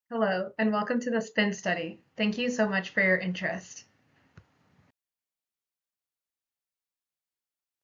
Hello, and welcome to the SPIN study. Thank you so much for your interest.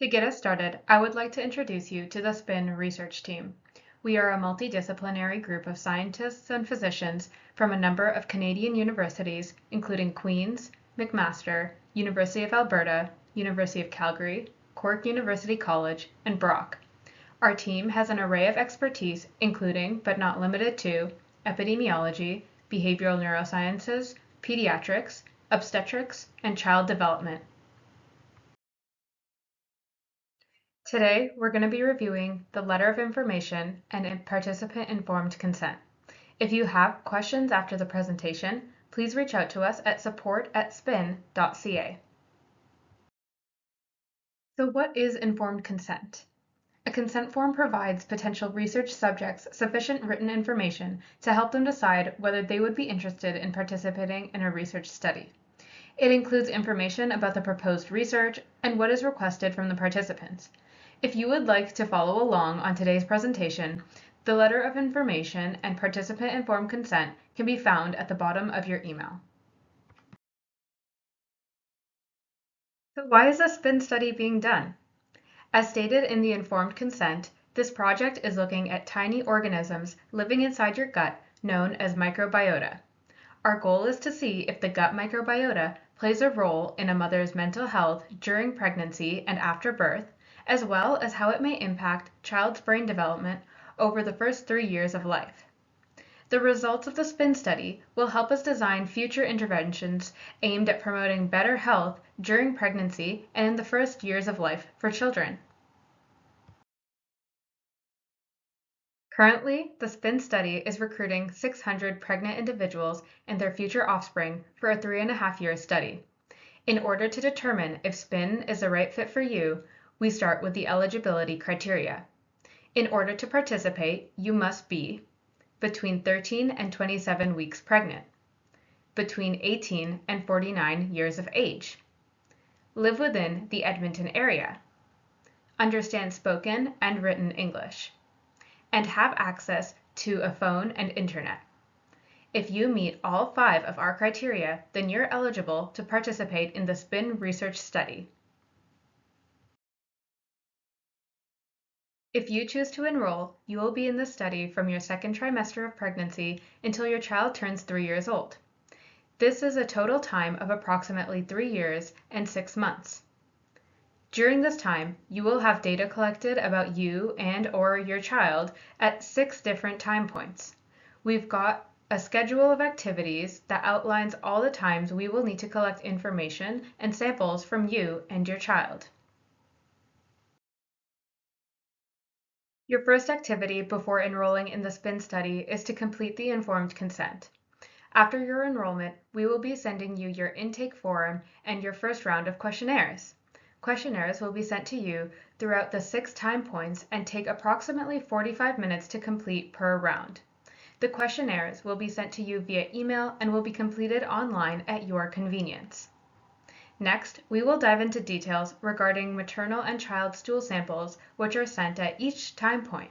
To get us started, I would like to introduce you to the SPIN research team. We are a multidisciplinary group of scientists and physicians from a number of Canadian universities, including Queen's, McMaster, University of Alberta, University of Calgary, Cork University College, and Brock. Our team has an array of expertise, including, but not limited to, epidemiology, behavioral neurosciences, pediatrics, obstetrics, and child development. Today, we're going to be reviewing the letter of information and participant-informed consent. If you have questions after the presentation, please reach out to us at support@spin.ca. So what is informed consent? A consent form provides potential research subjects sufficient written information to help them decide whether they would be interested in participating in a research study. It includes information about the proposed research and what is requested from the participants. If you would like to follow along on today's presentation, the letter of information and participant-informed consent can be found at the bottom of your email. So why is a SPIN study being done? As stated in the informed consent, this project is looking at tiny organisms living inside your gut known as microbiota. Our goal is to see if the gut microbiota plays a role in a mother's mental health during pregnancy and after birth, as well as how it may impact child's brain development over the first 3 years of life. The results of the SPIN study will help us design future interventions aimed at promoting better health during pregnancy and in the first years of life for children. Currently, the SPIN study is recruiting 600 pregnant individuals and their future offspring for a 3.5-year study. In order to determine if SPIN is the right fit for you, we start with the eligibility criteria. In order to participate, you must be between 13 and 27 weeks pregnant, between 18 and 49 years of age, live within the Edmonton area, understand spoken and written English, and have access to a phone and internet. If you meet all 5 of our criteria, then you're eligible to participate in the SPIN research study. If you choose to enroll, you will be in the study from your second trimester of pregnancy until your child turns 3 years old. This is a total time of approximately 3 years and 6 months. During this time, you will have data collected about you and/or your child at 6 different time points. We've got a schedule of activities that outlines all the times we will need to collect information and samples from you and your child. Your first activity before enrolling in the SPIN study is to complete the informed consent. After your enrollment, we will be sending you your intake form and your first round of questionnaires. Questionnaires will be sent to you throughout the 6 time points and take approximately 45 minutes to complete per round. The questionnaires will be sent to you via email and will be completed online at your convenience. Next, we will dive into details regarding maternal and child stool samples, which are sent at each time point.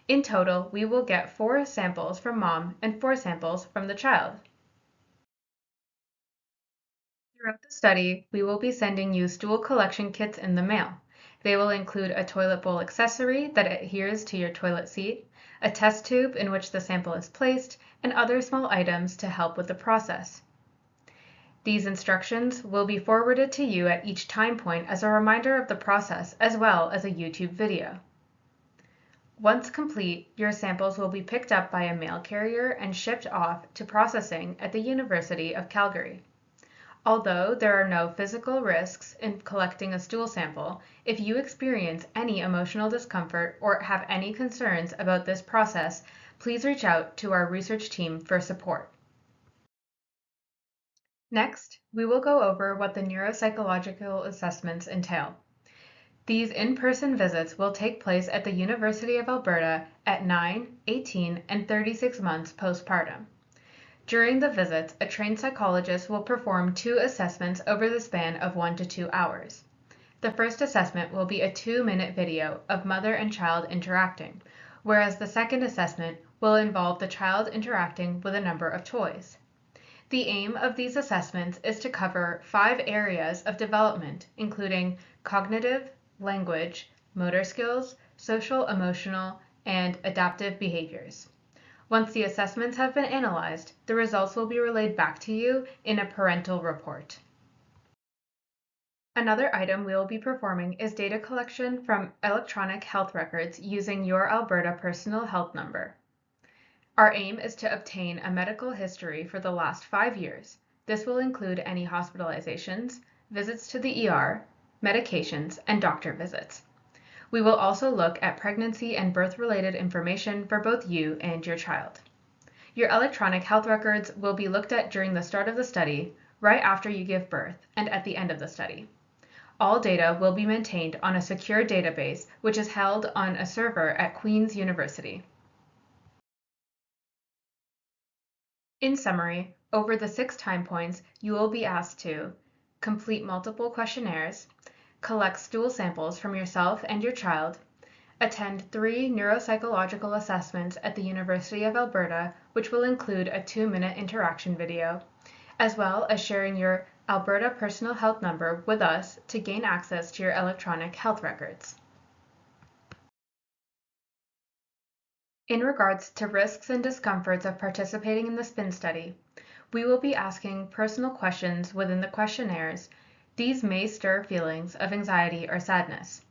In total, we will get 4 samples from mom and 4 samples from the child. Throughout the study, we will be sending you stool collection kits in the mail. They will include a toilet bowl accessory that adheres to your toilet seat, a test tube in which the sample is placed, and other small items to help with the process. These instructions will be forwarded to you at each time point as a reminder of the process, as well as a YouTube video. Once complete, your samples will be picked up by a mail carrier and shipped off to processing at the University of Calgary. Although there are no physical risks in collecting a stool sample, if you experience any emotional discomfort or have any concerns about this process, please reach out to our research team for support. Next, we will go over what the neuropsychological assessments entail. These in-person visits will take place at the University of Alberta at 9, 18, and 36 months postpartum. During the visits, a trained psychologist will perform 2 assessments over the span of 1 to 2 hours. The first assessment will be a 2-minute video of mother and child interacting, whereas the second assessment will involve the child interacting with a number of toys. The aim of these assessments is to cover 5 areas of development, including cognitive, language, motor skills, social, emotional, and adaptive behaviors. Once the assessments have been analyzed, the results will be relayed back to you in a parental report. Another item we will be performing is data collection from electronic health records using your Alberta personal health number. Our aim is to obtain a medical history for the last 5 years. This will include any hospitalizations, visits to the ER, medications, and doctor visits. We will also look at pregnancy and birth-related information for both you and your child. Your electronic health records will be looked at during the start of the study, right after you give birth, and at the end of the study. All data will be maintained on a secure database, which is held on a server at Queen's University. In summary, over the 6 time points, you will be asked to complete multiple questionnaires, collect stool samples from yourself and your child, attend 3 neuropsychological assessments at the University of Alberta, which will include a 2-minute interaction video, as well as sharing your Alberta personal health number with us to gain access to your electronic health records. In regards to risks and discomforts of participating in the SPIN study, we will be asking personal questions within the questionnaires. These may stir feelings of anxiety or sadness.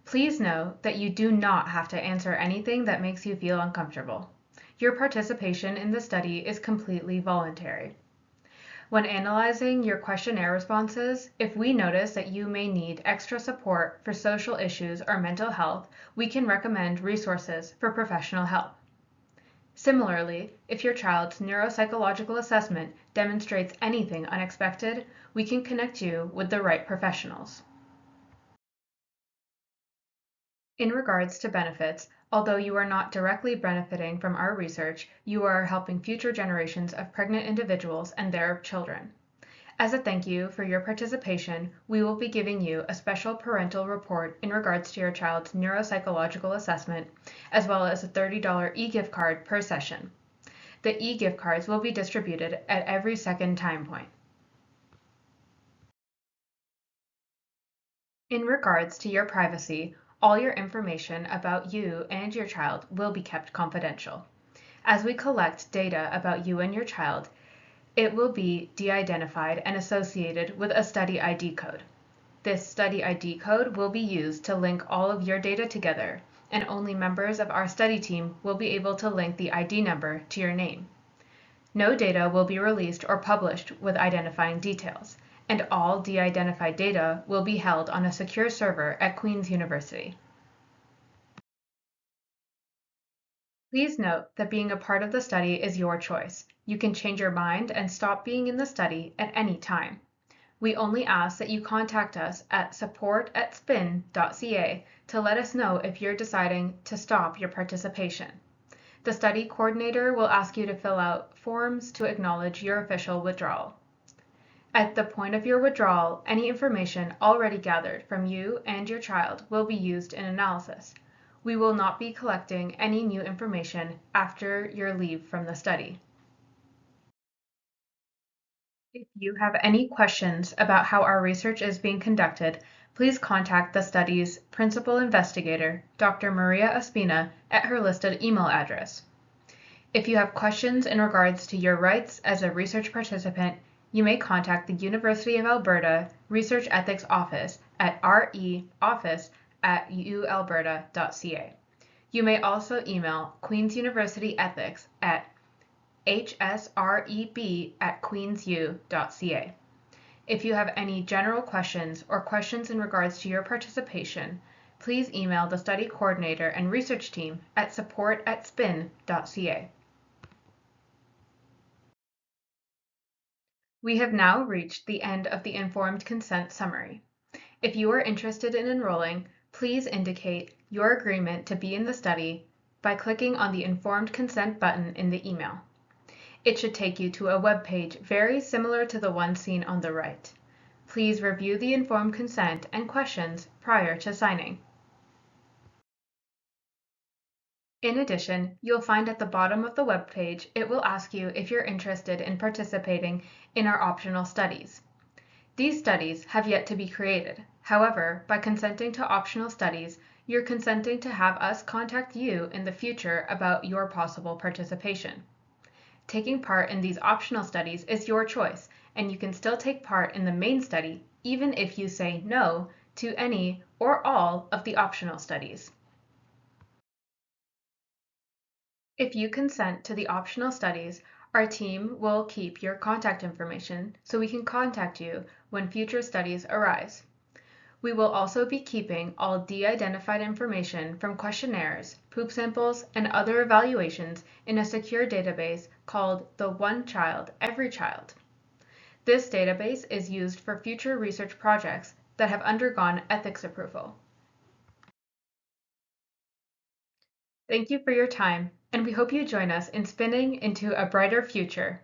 Please know that you do not have to answer anything that makes you feel uncomfortable. Your participation in the study is completely voluntary. When analyzing your questionnaire responses, if we notice that you may need extra support for social issues or mental health, we can recommend resources for professional help. Similarly, if your child's neuropsychological assessment demonstrates anything unexpected, we can connect you with the right professionals. In regards to benefits, although you are not directly benefiting from our research, you are helping future generations of pregnant individuals and their children. As a thank you for your participation, we will be giving you a special parental report in regards to your child's neuropsychological assessment, as well as a $30 e-gift card per session. The e-gift cards will be distributed at every second time point. In regards to your privacy, all your information about you and your child will be kept confidential. As we collect data about you and your child, it will be de-identified and associated with a study ID code. This study ID code will be used to link all of your data together, and only members of our study team will be able to link the ID number to your name. No data will be released or published with identifying details, and all de-identified data will be held on a secure server at Queen's University. Please note that being a part of the study is your choice. You can change your mind and stop being in the study at any time. We only ask that you contact us at support@spin.ca to let us know if you're deciding to stop your participation. The study coordinator will ask you to fill out forms to acknowledge your official withdrawal. At the point of your withdrawal, any information already gathered from you and your child will be used in analysis. We will not be collecting any new information after your leave from the study. If you have any questions about how our research is being conducted, please contact the study's principal investigator, Dr. Maria Espina, at her listed email address. If you have questions in regards to your rights as a research participant, you may contact the University of Alberta Research Ethics Office at reoffice@ualberta.ca. You may also email Queen's University Ethics at hsreb@queensu.ca. If you have any general questions or questions in regards to your participation, please email the study coordinator and research team at support@spin.ca. We have now reached the end of the informed consent summary. If you are interested in enrolling, please indicate your agreement to be in the study by clicking on the informed consent button in the email. It should take you to a web page very similar to the one seen on the right. Please review the informed consent and questions prior to signing. In addition, you'll find at the bottom of the web page it will ask you if you're interested in participating in our optional studies. These studies have yet to be created. However, by consenting to optional studies, you're consenting to have us contact you in the future about your possible participation. Taking part in these optional studies is your choice, and you can still take part in the main study even if you say no to any or all of the optional studies. If you consent to the optional studies, our team will keep your contact information so we can contact you when future studies arise. We will also be keeping all de-identified information from questionnaires, poop samples, and other evaluations in a secure database called the One Child, Every Child. This database is used for future research projects that have undergone ethics approval. Thank you for your time, and we hope you join us in spinning into a brighter future.